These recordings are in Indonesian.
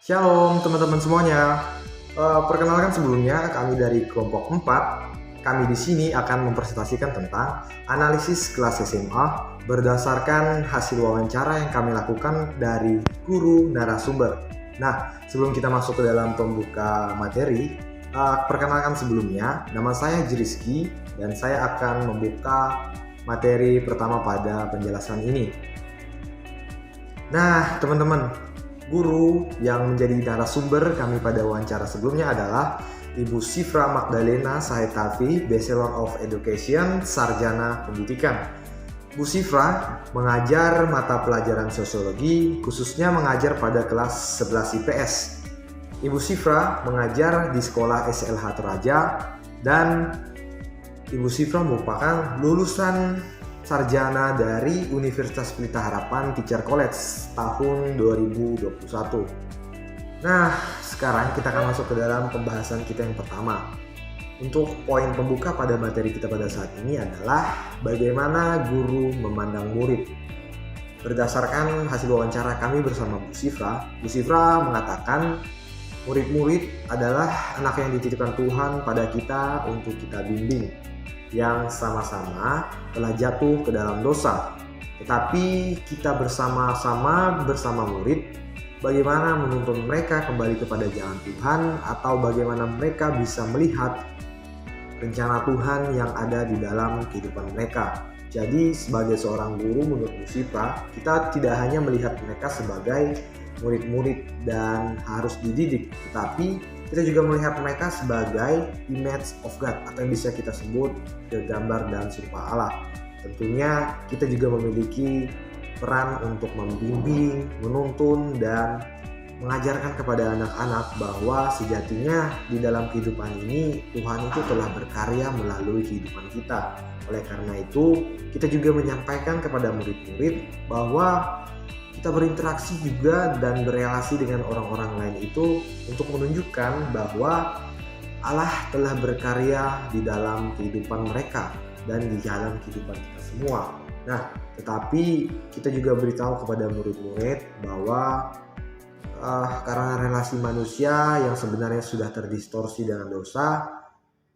Shalom teman-teman semuanya. Perkenalkan sebelumnya kami dari kelompok 4. Kami di sini akan mempresentasikan tentang analisis kelas SMA berdasarkan hasil wawancara yang kami lakukan dari guru narasumber. Nah, sebelum kita masuk ke dalam pembuka materi, perkenalkan sebelumnya, nama saya Jiriski dan saya akan membuka materi pertama pada penjelasan ini. Nah, teman-teman, guru yang menjadi narasumber kami pada wawancara sebelumnya adalah Ibu Sifra Magdalena Sahetafi, Bachelor of Education, Sarjana Pendidikan. Bu Sifra mengajar mata pelajaran sosiologi, khususnya mengajar pada kelas 11 IPS. Ibu Sifra mengajar di sekolah SLH Toraja dan Ibu Sifra merupakan lulusan sarjana dari Universitas Pelita Harapan Teacher College tahun 2021. Nah, sekarang kita akan masuk ke dalam pembahasan kita yang pertama. Untuk poin pembuka pada materi kita pada saat ini adalah bagaimana guru memandang murid. Berdasarkan hasil wawancara kami bersama Bu Sifra mengatakan murid-murid adalah anak yang dititipkan Tuhan pada kita untuk kita bimbing, yang sama-sama telah jatuh ke dalam dosa. Tetapi kita bersama-sama bersama murid, bagaimana menuntun mereka kembali kepada jalan Tuhan, atau bagaimana mereka bisa melihat rencana Tuhan yang ada di dalam kehidupan mereka. Jadi sebagai seorang guru menurut Bu Sifra, kita tidak hanya melihat mereka sebagai murid-murid dan harus dididik, tetapi kita juga melihat mereka sebagai image of God, atau yang bisa kita sebut gambar dan serupa Allah. Tentunya kita juga memiliki peran untuk membimbing, menuntun, dan mengajarkan kepada anak-anak bahwa sejatinya di dalam kehidupan ini Tuhan itu telah berkarya melalui kehidupan kita. Oleh karena itu, kita juga menyampaikan kepada murid-murid bahwa kita berinteraksi juga dan berelasi dengan orang-orang lain itu untuk menunjukkan bahwa Allah telah berkarya di dalam kehidupan mereka dan di dalam kehidupan kita semua. Nah, tetapi kita juga beritahu kepada murid-murid bahwa karena relasi manusia yang sebenarnya sudah terdistorsi dengan dosa,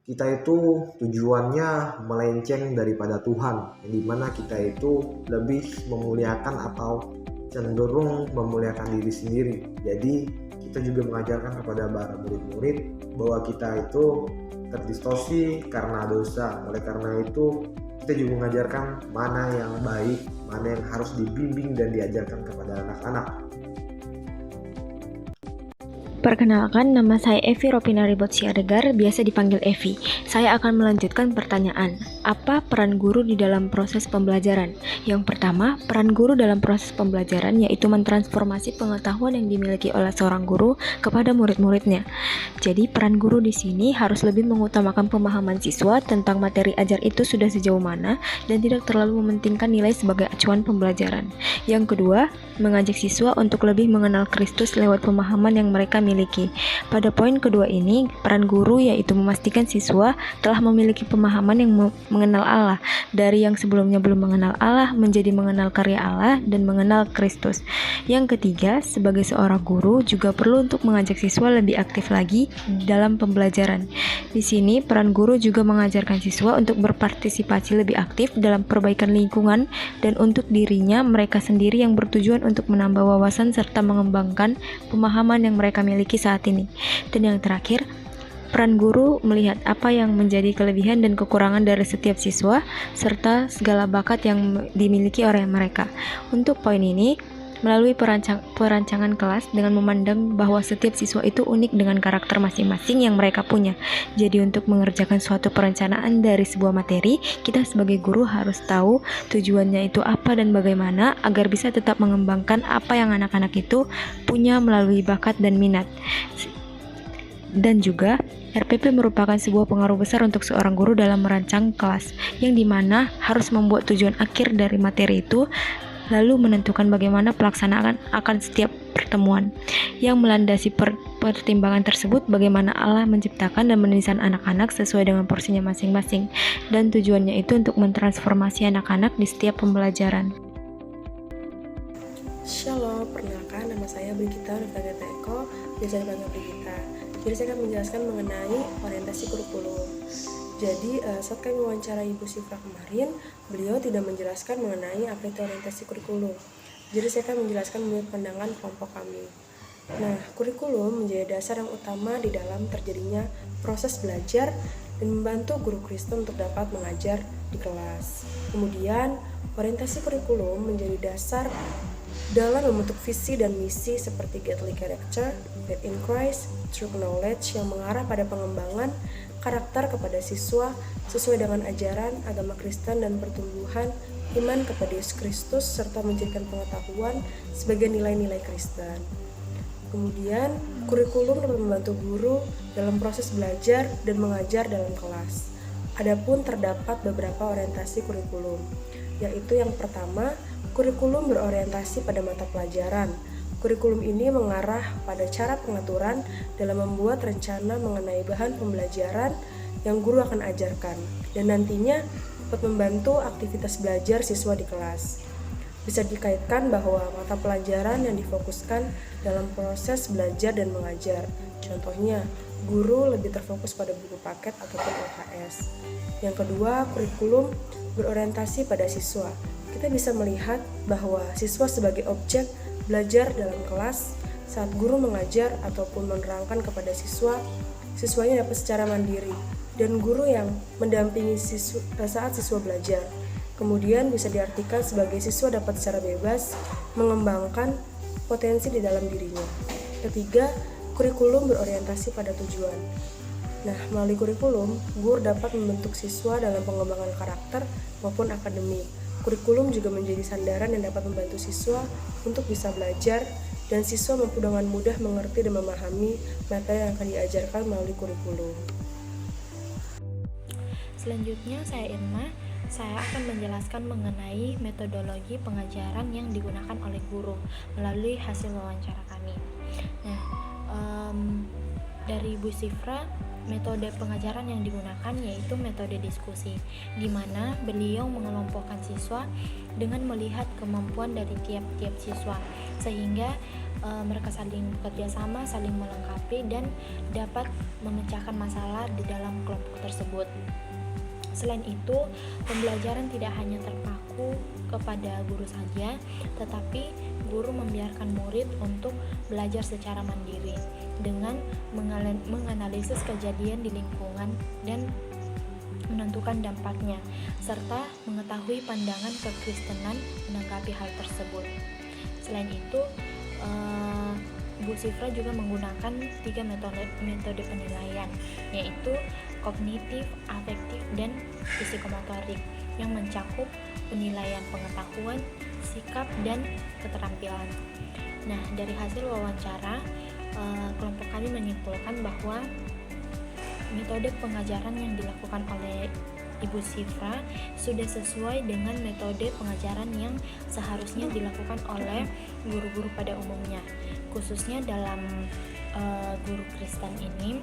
kita itu tujuannya melenceng daripada Tuhan, yang dimana kita itu lebih memuliakan atau cenderung memuliakan diri sendiri. Jadi kita juga mengajarkan kepada para murid-murid bahwa kita itu terdistorsi karena dosa. Oleh karena itu kita juga mengajarkan mana yang baik, mana yang harus dibimbing dan diajarkan kepada anak-anak. Perkenalkan, nama saya Evi Ropina Ribot Siadegar, biasa dipanggil Evi. Saya akan melanjutkan pertanyaan, apa peran guru di dalam proses pembelajaran? Yang pertama, peran guru dalam proses pembelajaran yaitu mentransformasi pengetahuan yang dimiliki oleh seorang guru kepada murid-muridnya. Jadi, peran guru di sini harus lebih mengutamakan pemahaman siswa tentang materi ajar itu sudah sejauh mana dan tidak terlalu mementingkan nilai sebagai acuan pembelajaran. Yang kedua, mengajak siswa untuk lebih mengenal Kristus lewat pemahaman yang mereka miliki. Pada poin kedua ini, peran guru yaitu memastikan siswa telah memiliki pemahaman yang mengenal Allah, dari yang sebelumnya belum mengenal Allah menjadi mengenal karya Allah dan mengenal Kristus. Yang ketiga, sebagai seorang guru juga perlu untuk mengajak siswa lebih aktif lagi dalam pembelajaran. Di sini, peran guru juga mengajarkan siswa untuk berpartisipasi lebih aktif dalam perbaikan lingkungan dan untuk dirinya mereka sendiri yang bertujuan untuk menambah wawasan serta mengembangkan pemahaman yang mereka miliki saat ini. Dan yang terakhir, peran guru melihat apa yang menjadi kelebihan dan kekurangan dari setiap siswa serta segala bakat yang dimiliki oleh mereka. Untuk poin ini, melalui perancangan kelas dengan memandang bahwa setiap siswa itu unik dengan karakter masing-masing yang mereka punya. Jadi untuk mengerjakan suatu perencanaan dari sebuah materi, kita sebagai guru harus tahu tujuannya itu apa dan bagaimana agar bisa tetap mengembangkan apa yang anak-anak itu punya melalui bakat dan minat. Dan juga RPP merupakan sebuah pengaruh besar untuk seorang guru dalam merancang kelas, yang dimana harus membuat tujuan akhir dari materi itu, lalu menentukan bagaimana pelaksanaan akan setiap pertemuan. Yang melandasi pertimbangan tersebut, bagaimana Allah menciptakan dan mendesain anak-anak sesuai dengan porsinya masing-masing, dan tujuannya itu untuk mentransformasi anak-anak di setiap pembelajaran. Shalom, perkenalkan, nama saya Brigita Nurtaneta Eko, biasa dipanggil Brigita. Jadi saya akan menjelaskan mengenai orientasi kurikulum. Jadi saat kami wawancara Ibu Sifra kemarin, beliau tidak menjelaskan mengenai apa itu orientasi kurikulum. Jadi saya akan menjelaskan menurut pandangan kelompok kami. Nah, kurikulum menjadi dasar yang utama di dalam terjadinya proses belajar dan membantu guru Kristen untuk dapat mengajar di kelas. Kemudian, orientasi kurikulum menjadi dasar dalam membentuk visi dan misi seperti godly character, faith in Christ, true knowledge yang mengarah pada pengembangan karakter kepada siswa sesuai dengan ajaran agama Kristen dan pertumbuhan iman kepada Yesus Kristus serta menjadikan pengetahuan sebagai nilai-nilai Kristen. Kemudian, kurikulum dapat membantu guru dalam proses belajar dan mengajar dalam kelas. Adapun terdapat beberapa orientasi kurikulum, yaitu yang pertama, kurikulum berorientasi pada mata pelajaran. Kurikulum ini mengarah pada cara pengaturan dalam membuat rencana mengenai bahan pembelajaran yang guru akan ajarkan, dan nantinya dapat membantu aktivitas belajar siswa di kelas. Bisa dikaitkan bahwa mata pelajaran yang difokuskan dalam proses belajar dan mengajar. Contohnya, guru lebih terfokus pada buku paket ataupun LKS. Yang kedua, kurikulum berorientasi pada siswa. Kita bisa melihat bahwa siswa sebagai objek belajar dalam kelas saat guru mengajar ataupun menerangkan kepada siswa, siswanya dapat secara mandiri dan guru yang mendampingi siswa saat siswa belajar. Kemudian bisa diartikan sebagai siswa dapat secara bebas mengembangkan potensi di dalam dirinya. Ketiga, kurikulum berorientasi pada tujuan. Nah, melalui kurikulum, guru dapat membentuk siswa dalam pengembangan karakter maupun akademik. Kurikulum juga menjadi sandaran yang dapat membantu siswa untuk bisa belajar dan siswa mampu dengan mudah mengerti dan memahami materi yang akan diajarkan melalui kurikulum. Selanjutnya saya Irma. Saya akan menjelaskan mengenai metodologi pengajaran yang digunakan oleh guru melalui hasil wawancara kami. Nah, dari Bu Sifra, metode pengajaran yang digunakan yaitu metode diskusi, di mana beliau mengelompokkan siswa dengan melihat kemampuan dari tiap-tiap siswa, sehingga mereka saling bekerjasama, saling melengkapi, dan dapat memecahkan masalah di dalam kelompok tersebut. Selain itu, pembelajaran tidak hanya terpaku kepada guru saja, tetapi guru membiarkan murid untuk belajar secara mandiri dengan menganalisis kejadian di lingkungan dan menentukan dampaknya, serta mengetahui pandangan kekristenan menanggapi hal tersebut. Selain itu, Bu Sifra juga menggunakan 3 metode penilaian, yaitu kognitif, afektif, dan psikomotorik yang mencakup penilaian pengetahuan, sikap, dan keterampilan. Nah, dari hasil wawancara, kelompok kami menyimpulkan bahwa metode pengajaran yang dilakukan oleh Ibu Sifra sudah sesuai dengan metode pengajaran yang seharusnya dilakukan oleh guru-guru pada umumnya. Khususnya dalam guru Kristen ini,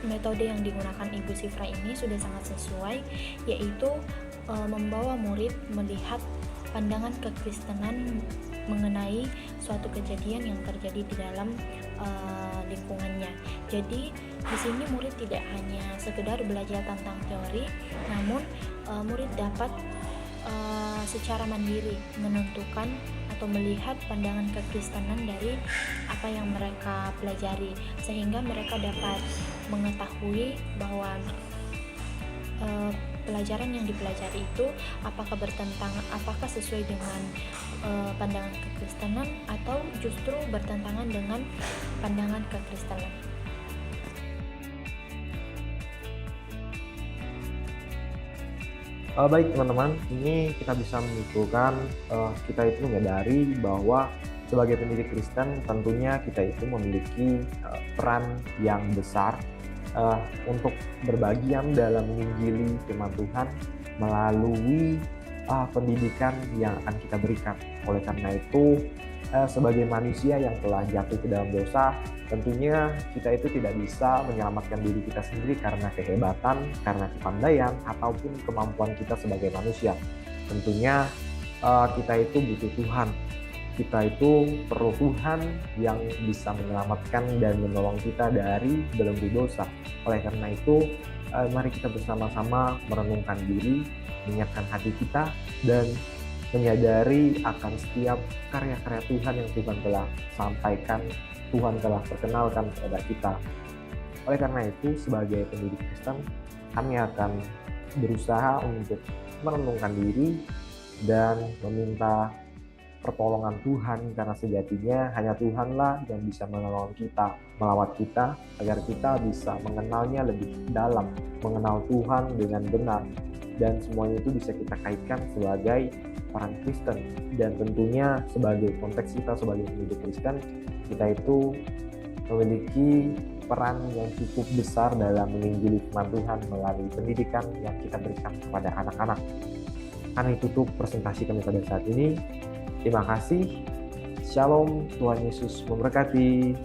metode yang digunakan Ibu Sifra ini sudah sangat sesuai, yaitu membawa murid melihat pandangan kekristenan mengenai suatu kejadian yang terjadi di dalam lingkungannya. Jadi di sini murid tidak hanya sekedar belajar tentang teori, namun murid dapat secara mandiri menentukan atau melihat pandangan kekristenan dari apa yang mereka pelajari, sehingga mereka dapat mengetahui bahwa pelajaran yang dipelajari itu apakah sesuai dengan pandangan kekristenan atau justru bertentangan dengan pandangan kekristenan. Baik teman-teman, ini kita bisa menyimpulkan kita itu menyadari bahwa sebagai pendidik Kristen tentunya kita itu memiliki peran yang besar untuk berbagian dalam menginjili firman Tuhan melalui pendidikan yang akan kita berikan. Oleh karena itu, sebagai manusia yang telah jatuh ke dalam dosa, tentunya kita itu tidak bisa menyelamatkan diri kita sendiri karena kehebatan, karena kepandaian, ataupun kemampuan kita sebagai manusia. Tentunya kita itu butuh Tuhan. kita itu perlu Tuhan yang bisa menyelamatkan dan menolong kita dari belenggu dosa. Oleh karena itu, mari kita bersama-sama merenungkan diri, menyiapkan hati kita, dan menyadari akan setiap karya-karya Tuhan yang Tuhan telah sampaikan, Tuhan telah perkenalkan kepada kita. Oleh karena itu, sebagai pendidik Kristen, kami akan berusaha untuk merenungkan diri dan meminta pertolongan Tuhan, karena sejatinya hanya Tuhanlah yang bisa menolong kita, melawat kita, agar kita bisa mengenalnya lebih dalam, mengenal Tuhan dengan benar, dan semuanya itu bisa kita kaitkan sebagai peran Kristen. Dan tentunya sebagai konteks kita sebagai pendidik Kristen, kita itu memiliki peran yang cukup besar dalam menginjili firman Tuhan melalui pendidikan yang kita berikan kepada anak-anak. Kami tutup presentasi kami pada saat ini. Terima kasih. Shalom, Tuhan Yesus memberkati.